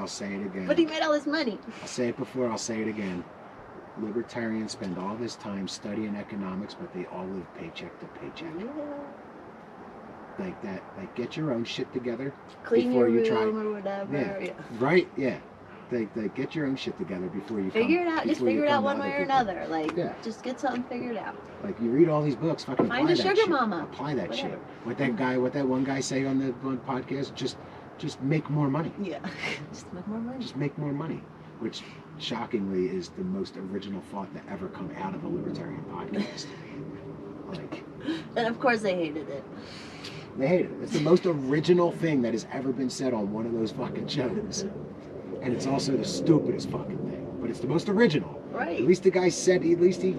say it again. But he made all this money. I'll say it before, I'll say it again. Libertarians spend all this time studying economics, but they all live paycheck to paycheck. Yeah. Like that, like get your own shit together Clean before your you try. room or whatever. Yeah. Right? Yeah. Like get your own shit together before you Figure it out. Just figure it out one way or people. another. Like, Yeah. just get something figured out. Like you read all these books, fucking Find apply a that sugar shit. mama. Apply that Whatever. shit. What that one guy say on the podcast? Just make more money. Yeah. Just make more money. Just make more money. Which shockingly is the most original thought that ever come out of a libertarian podcast. Like, and of course they hated it. they hate it. It's the most original thing that has ever been said on one of those fucking shows. And it's also the stupidest fucking thing. But it's the most original. Right. At least the guy said, at least he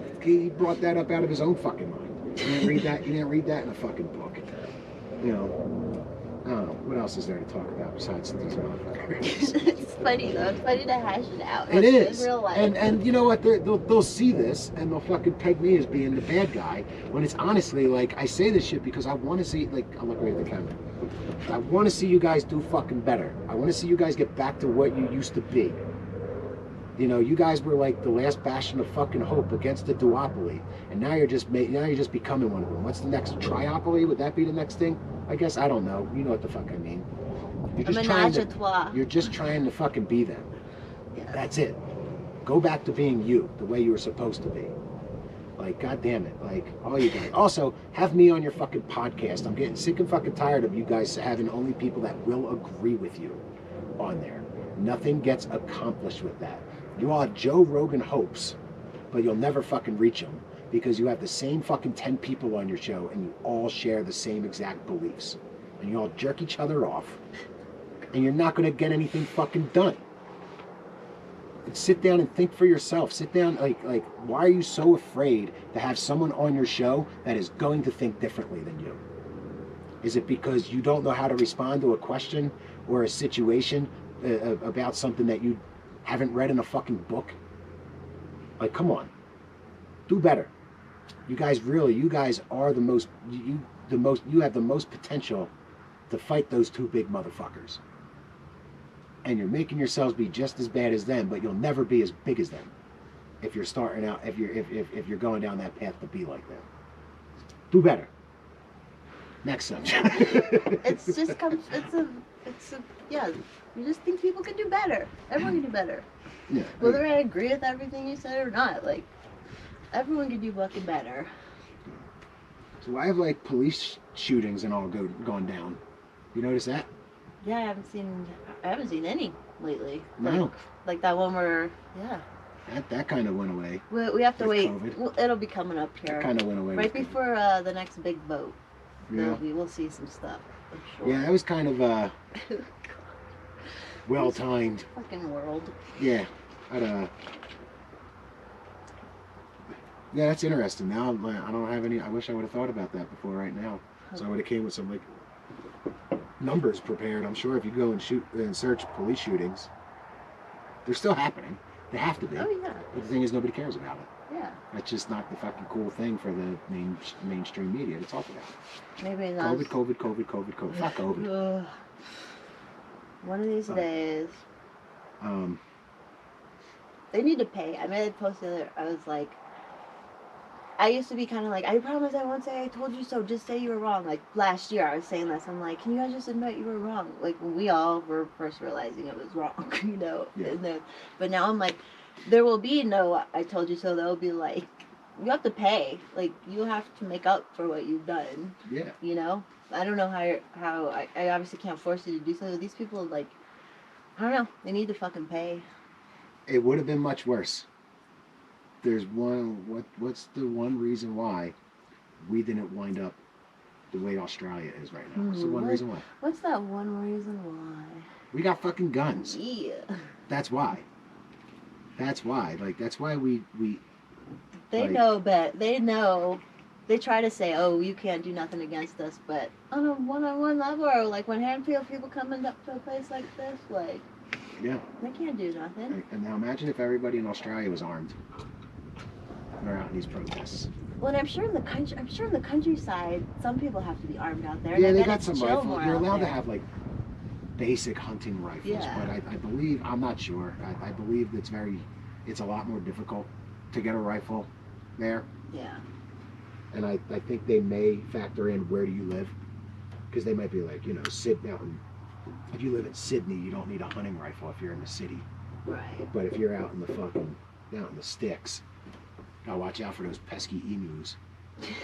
brought that up out of his own fucking mind. You didn't read that in a fucking book. You know, I don't know. What else is there to talk about besides these motherfuckers? It's funny though. It's funny to hash it out. It is. In real life. And you know what? They'll see this and they'll fucking peg me as being the bad guy. When it's honestly like, I say this shit because I want to see, like, I'll look right at the camera. I want to see you guys do fucking better. I want to see you guys get back to what you used to be. You know, you guys were like the last bastion of fucking hope against the duopoly, and now you're just becoming one of them. What's the next triopoly? Would that be the next thing? I guess I don't know. You know what the fuck I mean. You're just trying to fucking be them. Yeah. That's it. Go back to being you, the way you were supposed to be. Like, God damn it. Like, all you guys. Also, have me on your fucking podcast. I'm getting sick and fucking tired of you guys having only people that will agree with you on there. Nothing gets accomplished with that. You all have Joe Rogan hopes, but you'll never fucking reach them because you have the same fucking 10 people on your show and you all share the same exact beliefs. And you all jerk each other off and you're not going to get anything fucking done. Sit down and think for yourself. Sit down, like, why are you so afraid to have someone on your show that is going to think differently than you? Is it because you don't know how to respond to a question or a situation about something that you haven't read in a fucking book? Like, come on, do better. You guys are the most. You have the most potential to fight those two big motherfuckers. And you're making yourselves be just as bad as them, but you'll never be as big as them if you're starting out. If you're going down that path to be like them. Do better. Next subject. Yeah. You just think people can do better. Everyone can do better. Yeah. Whether I agree with everything you said or not, like, everyone can do fucking better. So I have like police shootings and all gone down. You notice that? Yeah, I haven't seen any lately. No. Like that one where, yeah. That kind of went away. We have to wait. COVID. It'll be coming up here. That kind of went away. Right before the next big vote. Yeah. We will see some stuff, I'm sure. Yeah, that was kind of well timed. Fucking world. Yeah. Yeah, that's interesting. Now I don't have any. I wish I would have thought about that before right now. So I would have came with some like numbers prepared. I'm sure if you go and search police shootings, they're still happening. They have to be. Oh yeah. But the thing is, nobody cares about it. Yeah. That's just not the fucking cool thing for the mainstream media to talk about. Maybe not. COVID. Fuck COVID. One of these days. They need to pay. I made a post the other. I was like, I used to be kind of like, I promise I won't say I told you so. Just say you were wrong. Like last year, I was saying this. I'm like, can you guys just admit you were wrong? Like when we all were first realizing it was wrong, you know. Yeah. And then, but now I'm like, there will be no I told you so. They'll be like, you have to pay. Like you have to make up for what you've done. Yeah. You know. I don't know how I obviously can't force you to do so. These people like, I don't know. They need to fucking pay. It would have been much worse. There's what's the one reason why we didn't wind up the way Australia is right now? What's the one reason why? What's that one reason why? We got fucking guns. Yeah. That's why. That's why. Like, that's why we They like, know, but they know. They try to say, oh, you can't do nothing against us, but on a one-on-one level, or like when handful people coming up to a place like this, like, yeah, they can't do nothing. And now imagine if everybody in Australia was armed. They're out in these protests. Well, I'm sure in the countryside, some people have to be armed out there. Yeah, and they gotta got some chill rifles. more You're out allowed to there. have like basic hunting rifles. Yeah. But I believe, I'm not sure. I believe it's a lot more difficult to get a rifle there. Yeah. And I think they may factor in where do you live, because they might be like, you know, if you live in Sydney, you don't need a hunting rifle if you're in the city. Right. But if you're out in the sticks, gotta watch out for those pesky emus.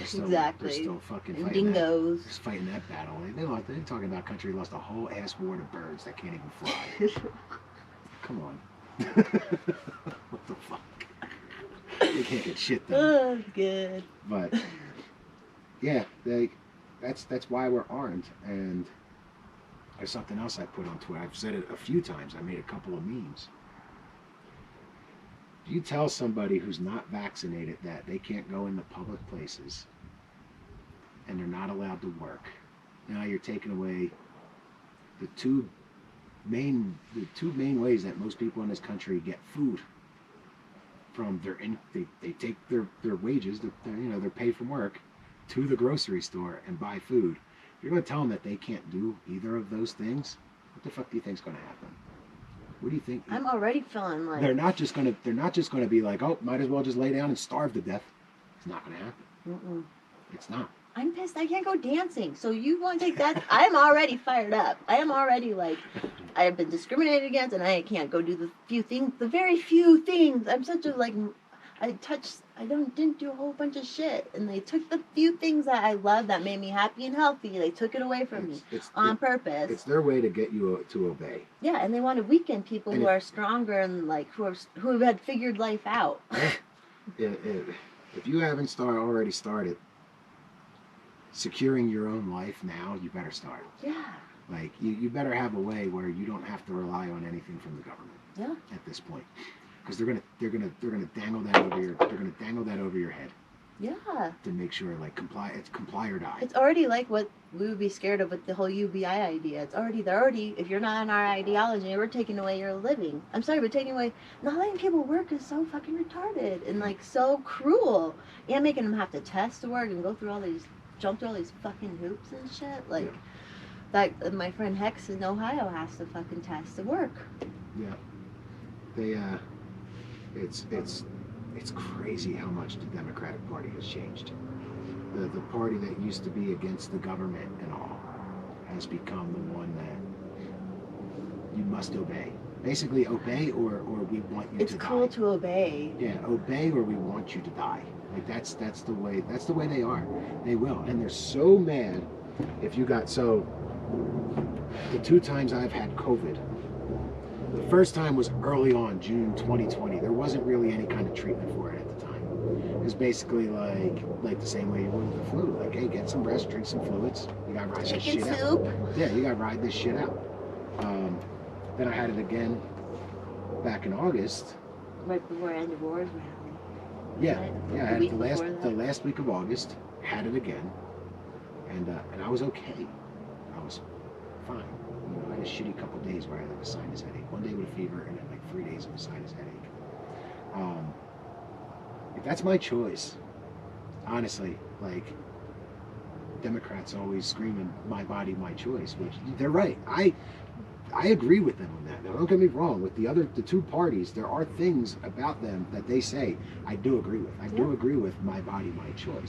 Exactly. They're still fucking And fighting dingoes. Just fighting that battle. They're talking about a country lost a whole ass war to birds that can't even fly. Come on. What the fuck? They can't get shit done. Oh, good. But yeah, that's why we're armed. And there's something else I put on Twitter. I've said it a few times. I made a couple of memes. You tell somebody who's not vaccinated that they can't go into public places and they're not allowed to work. Now you're taking away the two main ways that most people in this country get food from. They take their wages, they're paid from work, to the grocery store and buy food. If you're going to tell them that they can't do either of those things, what the fuck do you think's going to happen? What do you think? I'm already feeling like They're not just gonna be like, oh, might as well just lay down and starve to death. It's not gonna happen. Mm-mm. It's not. I'm pissed. I can't go dancing. So you want to take that? I'm already fired up. I am already like, I have been discriminated against, and I can't go do the very few things. I'm such a like, didn't do a whole bunch of shit, and they took the few things that I love that made me happy and healthy. They took it away from me on purpose. It's their way to get you to obey. Yeah, and they want to weaken people And who are stronger and like who had figured life out. If you haven't already started securing your own life now, you better start. Yeah. Like you better have a way where you don't have to rely on anything from the government. Yeah. At this point. Because they're gonna dangle that over your head. Yeah. To make sure like comply or die. It's already like what we would be scared of with the whole UBI idea. They're already if you're not in our ideology, we're taking away your living. I'm sorry, but taking away not letting people work is so fucking retarded and like so cruel. And making them have to test to work and jump through all these fucking hoops and shit. Like that my friend Hex in Ohio has to fucking test to work. Yeah. They it's crazy how much the Democratic Party has changed. The party that used to be against the government and all has become the one that you must obey. Basically, obey or we want you to die. It's cool to obey. Yeah, obey or we want you to die. Like that's the way they are. They will, and they're so mad if you got the 2 times I've had COVID. The first time was early on, June 2020. There wasn't really any kind of treatment for it at the time. It was basically like the same way you would with the flu. Like, hey, get some rest, drink some fluids. You gotta ride this shit out. Yeah, you gotta ride this shit out. Then I had it again back in August. Right before End of Wars rally. Yeah, I had it the last week of August. Had it again, and I was okay. I was fine. I had a shitty couple days where I had like a sinus headache. One day with a fever, and then like 3 days of a sinus headache. If that's my choice, honestly, like Democrats always screaming "my body, my choice," which they're right. I agree with them on that. Now, don't get me wrong. With the 2 parties, there are things about them that they say I do agree with. I do agree with "my body, my choice."